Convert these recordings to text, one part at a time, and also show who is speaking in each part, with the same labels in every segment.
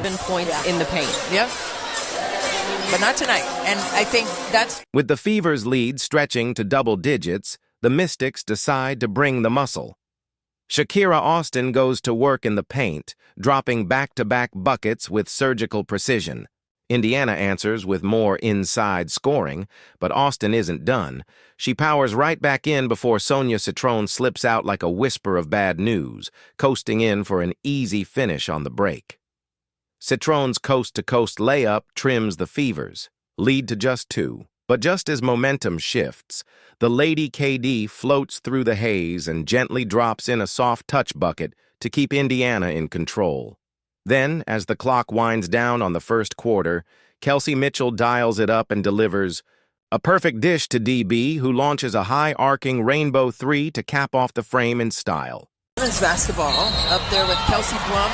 Speaker 1: 7 points in the paint.
Speaker 2: Yep. But not tonight. And I think that's...
Speaker 3: With the Fever's lead stretching to double digits, the Mystics decide to bring the muscle. Shakira Austin goes to work in the paint, dropping back-to-back buckets with surgical precision. Indiana answers with more inside scoring, but Austin isn't done. She powers right back in before Sonia Citron slips out like a whisper of bad news, coasting in for an easy finish on the break. Citron's coast-to-coast layup trims the Fevers, lead to just 2. But just as momentum shifts, the Lady KD floats through the haze and gently drops in a soft touch bucket to keep Indiana in control. Then, as the clock winds down on the first quarter, Kelsey Mitchell dials it up and delivers a perfect dish to DB, who launches a high-arcing rainbow 3 to cap off the frame in style.
Speaker 2: Women's basketball up there with Kelsey Plum.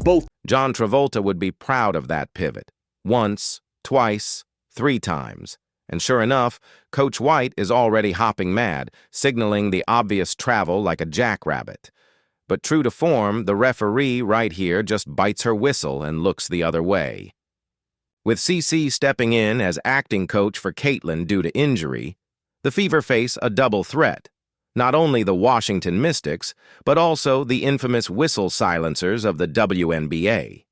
Speaker 3: Both. John Travolta would be proud of that pivot. Once, twice, 3 times. And sure enough, Coach White is already hopping mad, signaling the obvious travel like a jackrabbit. But true to form, the referee right here just bites her whistle and looks the other way. With CC stepping in as acting coach for Caitlin due to injury, the Fever face a double threat. Not only the Washington Mystics, but also the infamous whistle silencers of the WNBA.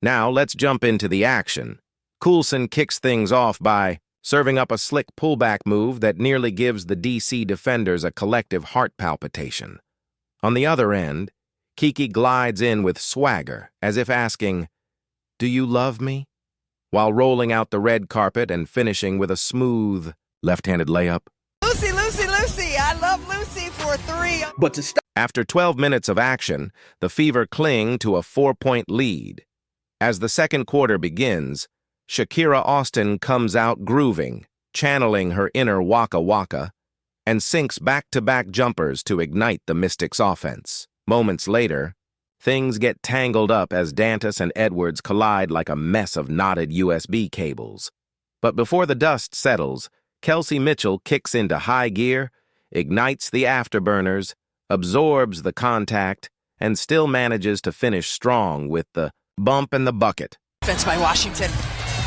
Speaker 3: Now let's jump into the action. Coulson kicks things off by serving up a slick pullback move that nearly gives the DC defenders a collective heart palpitation. On the other end, Kiki glides in with swagger, as if asking, "Do you love me?" while rolling out the red carpet and finishing with a smooth left-handed layup.
Speaker 2: Lucy, Lucy, Lucy. I love Lucy for 3.
Speaker 4: But to stop.
Speaker 3: After 12 minutes of action, the Fever cling to a 4-point lead. As the second quarter begins, Shakira Austin comes out grooving, channeling her inner Waka Waka, and sinks back-to-back jumpers to ignite the Mystics' offense. Moments later, things get tangled up as Dantas and Edwards collide like a mess of knotted USB cables. But before the dust settles, Kelsey Mitchell kicks into high gear, ignites the afterburners, absorbs the contact, and still manages to finish strong with the bump and the bucket.
Speaker 2: Defense by Washington.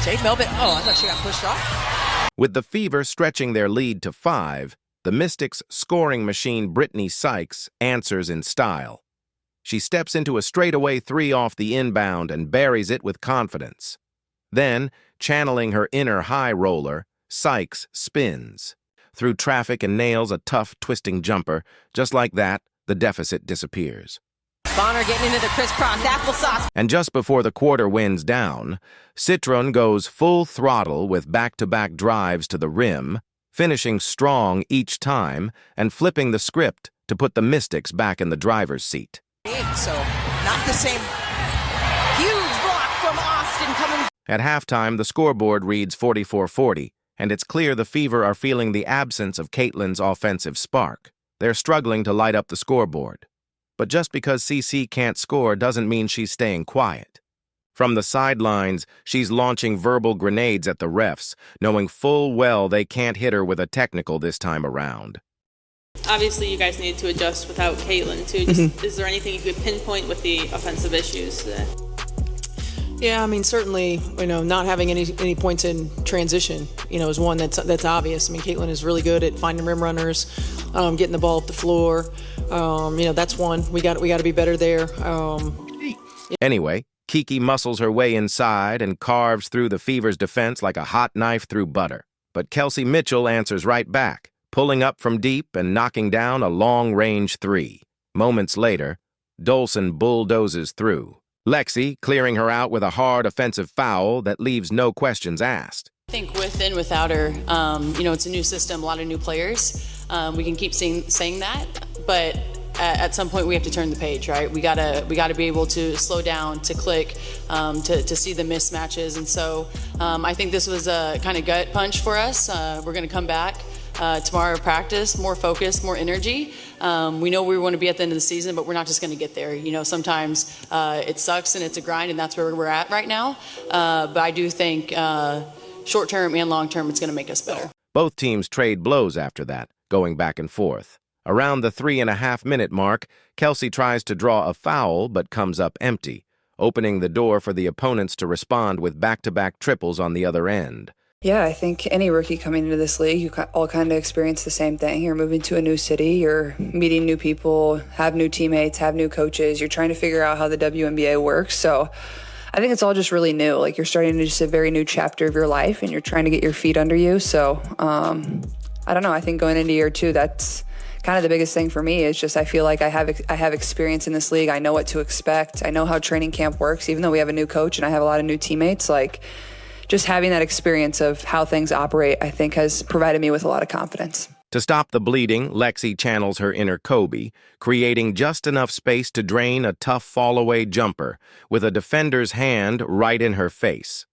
Speaker 2: Jade Melvin. Oh, I thought she got pushed off.
Speaker 3: With the Fever stretching their lead to 5, the Mystics' scoring machine Brittany Sykes answers in style. She steps into a straightaway 3 off the inbound and buries it with confidence. Then, channeling her inner high roller, Sykes spins. Through traffic and nails a tough, twisting jumper. Just like that, the deficit disappears.
Speaker 1: Bonner getting into the crisscross applesauce.
Speaker 3: And just before the quarter winds down, Citron goes full throttle with back-to-back drives to the rim, finishing strong each time and flipping the script to put the Mystics back in the driver's seat.
Speaker 2: So, not the same.
Speaker 1: Huge block from Austin coming.
Speaker 3: At halftime, the scoreboard reads 44-40, and it's clear the Fever are feeling the absence of Caitlin's offensive spark. They're struggling to light up the scoreboard. But just because CC can't score doesn't mean she's staying quiet. From the sidelines, she's launching verbal grenades at the refs, knowing full well they can't hit her with a technical this time around.
Speaker 5: Obviously, you guys need to adjust without Caitlin, too. Is there anything you could pinpoint with the offensive issues?
Speaker 6: Yeah, I mean, certainly, not having any points in transition, is one that's obvious. I mean, Caitlin is really good at finding rim runners, getting the ball up the floor. That's one. We got to be better there.
Speaker 3: Anyway, Kiki muscles her way inside and carves through the Fever's defense like a hot knife through butter. But Kelsey Mitchell answers right back, pulling up from deep and knocking down a long-range 3. Moments later, Dolson bulldozes through. Lexi clearing her out with a hard offensive foul that leaves no questions asked.
Speaker 5: I think with and without her, it's a new system, a lot of new players. We can keep saying that, but at some point we have to turn the page, right? We gotta be able to slow down, to click, to see the mismatches, and so I think this was a kind of gut punch for us. We're gonna come back tomorrow practice, more focus, more energy. We know we want to be at the end of the season, but we're not just going to get there. Sometimes it sucks and it's a grind, and that's where we're at right now. But I do think short term and long term, it's going to make us better.
Speaker 3: Both teams trade blows after that, going back and forth. Around the 3.5-minute mark, Kelsey tries to draw a foul but comes up empty. opening the door for the opponents to respond with back-to-back triples on the other end.
Speaker 4: Yeah, I think any rookie coming into this league, you all kind of experience the same thing. You're moving to a new city, you're meeting new people, have new teammates, have new coaches. You're trying to figure out how the WNBA works. So I think it's all just really new. Like, you're starting to just a very new chapter of your life, and you're trying to get your feet under you. So I don't know. I think going into year 2, that's kind of the biggest thing for me. Is just I feel like I have experience in this league. I know what to expect. I know how training camp works. Even though we have a new coach and I have a lot of new teammates, like, just having that experience of how things operate, I think, has provided me with a lot of confidence.
Speaker 3: To stop the bleeding, Lexi channels her inner Kobe, creating just enough space to drain a tough fall-away jumper with a defender's hand right in her face.